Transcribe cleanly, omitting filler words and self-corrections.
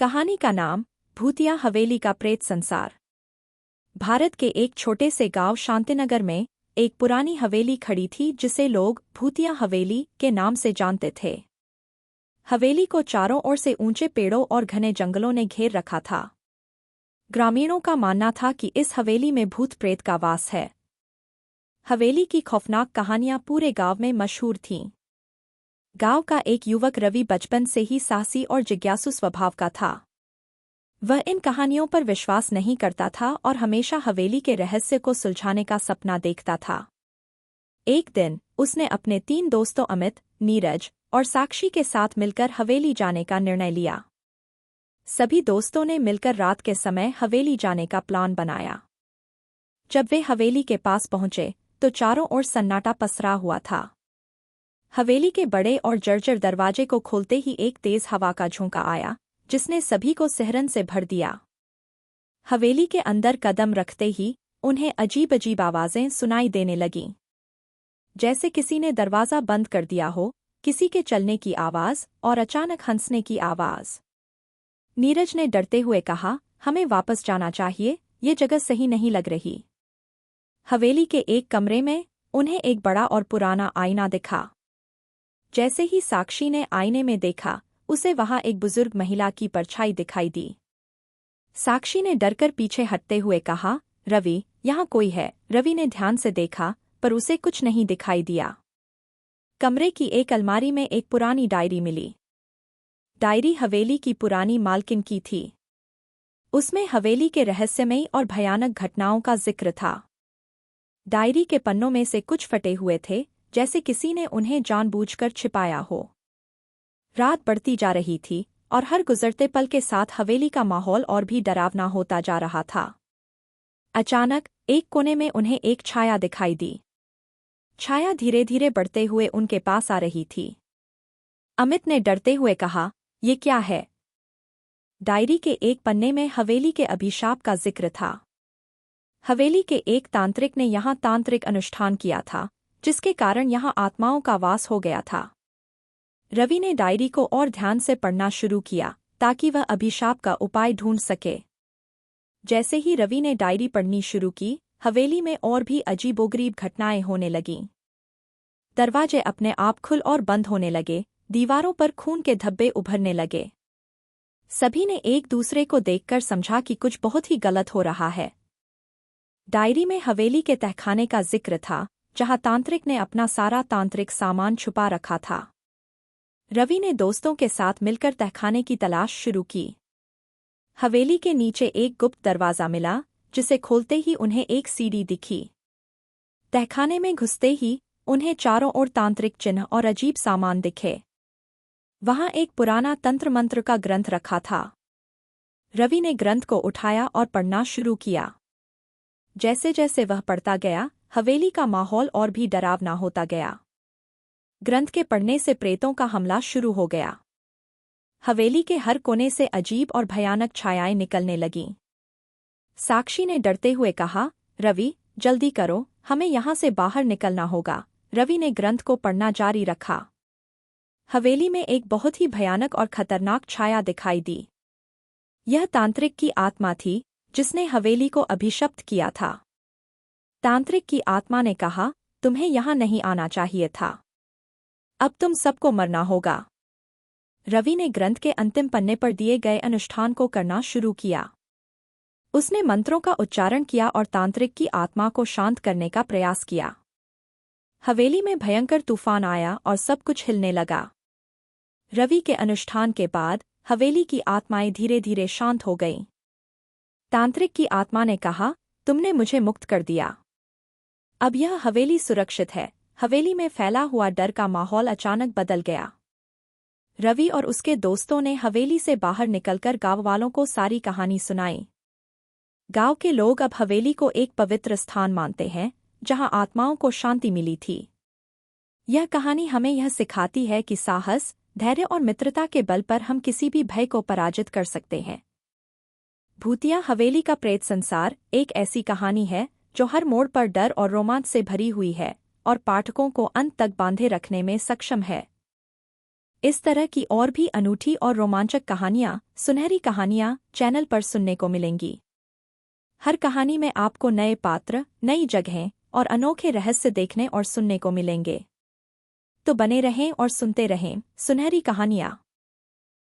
कहानी का नाम भूतिया हवेली का प्रेत संसार। भारत के एक छोटे से गांव शांतिनगर में एक पुरानी हवेली खड़ी थी जिसे लोग भूतिया हवेली के नाम से जानते थे। हवेली को चारों ओर से ऊंचे पेड़ों और घने जंगलों ने घेर रखा था। ग्रामीणों का मानना था कि इस हवेली में भूत प्रेत का वास है। हवेली की खौफनाक कहानियां पूरे गांव में मशहूर थीं। गांव का एक युवक रवि बचपन से ही साहसी और जिज्ञासु स्वभाव का था। वह इन कहानियों पर विश्वास नहीं करता था और हमेशा हवेली के रहस्य को सुलझाने का सपना देखता था। एक दिन उसने अपने 3 दोस्तों अमित, नीरज और साक्षी के साथ मिलकर हवेली जाने का निर्णय लिया। सभी दोस्तों ने मिलकर रात के समय हवेली जाने का प्लान बनाया। जब वे हवेली के पास पहुंचे तो चारों ओर सन्नाटा पसरा हुआ था। हवेली के बड़े और जर्जर दरवाजे को खोलते ही एक तेज हवा का झोंका आया जिसने सभी को सिहरन से भर दिया। हवेली के अंदर कदम रखते ही उन्हें अजीब अजीब आवाजें सुनाई देने लगीं। जैसे किसी ने दरवाज़ा बंद कर दिया हो, किसी के चलने की आवाज़ और अचानक हंसने की आवाज़। नीरज ने डरते हुए कहा, हमें वापस जाना चाहिए, ये जगह सही नहीं लग रही। हवेली के एक कमरे में उन्हें एक बड़ा और पुराना आईना दिखा। जैसे ही साक्षी ने आईने में देखा, उसे वहां एक बुजुर्ग महिला की परछाई दिखाई दी। साक्षी ने डरकर पीछे हटते हुए कहा, रवि, यहाँ कोई है। रवि ने ध्यान से देखा पर उसे कुछ नहीं दिखाई दिया। कमरे की एक अलमारी में एक पुरानी डायरी मिली। डायरी हवेली की पुरानी मालकिन की थी। उसमें हवेली के रहस्यमयी और भयानक घटनाओं का जिक्र था। डायरी के पन्नों में से कुछ फटे हुए थे, जैसे किसी ने उन्हें जानबूझकर छिपाया हो। रात बढ़ती जा रही थी और हर गुजरते पल के साथ हवेली का माहौल और भी डरावना होता जा रहा था। अचानक एक कोने में उन्हें एक छाया दिखाई दी। छाया धीरे धीरे बढ़ते हुए उनके पास आ रही थी। अमित ने डरते हुए कहा, ये क्या है? डायरी के एक पन्ने में हवेली के अभिशाप का जिक्र था। हवेली के एक तांत्रिक ने यहाँ तांत्रिक अनुष्ठान किया था, जिसके कारण यहाँ आत्माओं का वास हो गया था। रवि ने डायरी को और ध्यान से पढ़ना शुरू किया ताकि वह अभिशाप का उपाय ढूंढ सके। जैसे ही रवि ने डायरी पढ़नी शुरू की, हवेली में और भी अजीबोगरीब घटनाएं होने लगीं। दरवाजे अपने आप खुल और बंद होने लगे, दीवारों पर खून के धब्बे उभरने लगे। सभी ने एक दूसरे को देखकर समझा कि कुछ बहुत ही गलत हो रहा है। डायरी में हवेली के तहखाने का जिक्र था, जहां तांत्रिक ने अपना सारा तांत्रिक सामान छुपा रखा था। रवि ने दोस्तों के साथ मिलकर तहखाने की तलाश शुरू की। हवेली के नीचे एक गुप्त दरवाज़ा मिला, जिसे खोलते ही उन्हें एक सीढ़ी दिखी। तहखाने में घुसते ही उन्हें चारों ओर तांत्रिक चिन्ह और अजीब सामान दिखे। वहां एक पुराना तंत्र मंत्र का ग्रंथ रखा था। रवि ने ग्रंथ को उठाया और पढ़ना शुरू किया। जैसे जैसे वह पढ़ता गया, हवेली का माहौल और भी डरावना होता गया। ग्रंथ के पढ़ने से प्रेतों का हमला शुरू हो गया। हवेली के हर कोने से अजीब और भयानक छायाएं निकलने लगीं। साक्षी ने डरते हुए कहा, रवि, जल्दी करो, हमें यहाँ से बाहर निकलना होगा। रवि ने ग्रंथ को पढ़ना जारी रखा। हवेली में एक बहुत ही भयानक और खतरनाक छाया दिखाई दी। यह तांत्रिक की आत्मा थी, जिसने हवेली को अभिशप्त किया था। तांत्रिक की आत्मा ने कहा, तुम्हें यहाँ नहीं आना चाहिए था। अब तुम सबको मरना होगा। रवि ने ग्रंथ के अंतिम पन्ने पर दिए गए अनुष्ठान को करना शुरू किया। उसने मंत्रों का उच्चारण किया और तांत्रिक की आत्मा को शांत करने का प्रयास किया। हवेली में भयंकर तूफान आया और सब कुछ हिलने लगा। रवि के अनुष्ठान के बाद हवेली की आत्माएं धीरे धीरे शांत हो गईं। तांत्रिक की आत्मा ने कहा, तुमने मुझे मुक्त कर दिया। अब यह हवेली सुरक्षित है। हवेली में फैला हुआ डर का माहौल अचानक बदल गया। रवि और उसके दोस्तों ने हवेली से बाहर निकलकर गांव वालों को सारी कहानी सुनाई। गांव के लोग अब हवेली को एक पवित्र स्थान मानते हैं, जहां आत्माओं को शांति मिली थी। यह कहानी हमें यह सिखाती है कि साहस, धैर्य और मित्रता के बल पर हम किसी भी भय को पराजित कर सकते हैं। भूतिया हवेली का प्रेत संसार एक ऐसी कहानी है जो हर मोड़ पर डर और रोमांच से भरी हुई है और पाठकों को अंत तक बांधे रखने में सक्षम है। इस तरह की और भी अनूठी और रोमांचक कहानियाँ, सुनहरी कहानियाँ चैनल पर सुनने को मिलेंगी। हर कहानी में आपको नए पात्र, नई जगहें और अनोखे रहस्य देखने और सुनने को मिलेंगे। तो बने रहें और सुनते रहें सुनहरी कहानियाँ।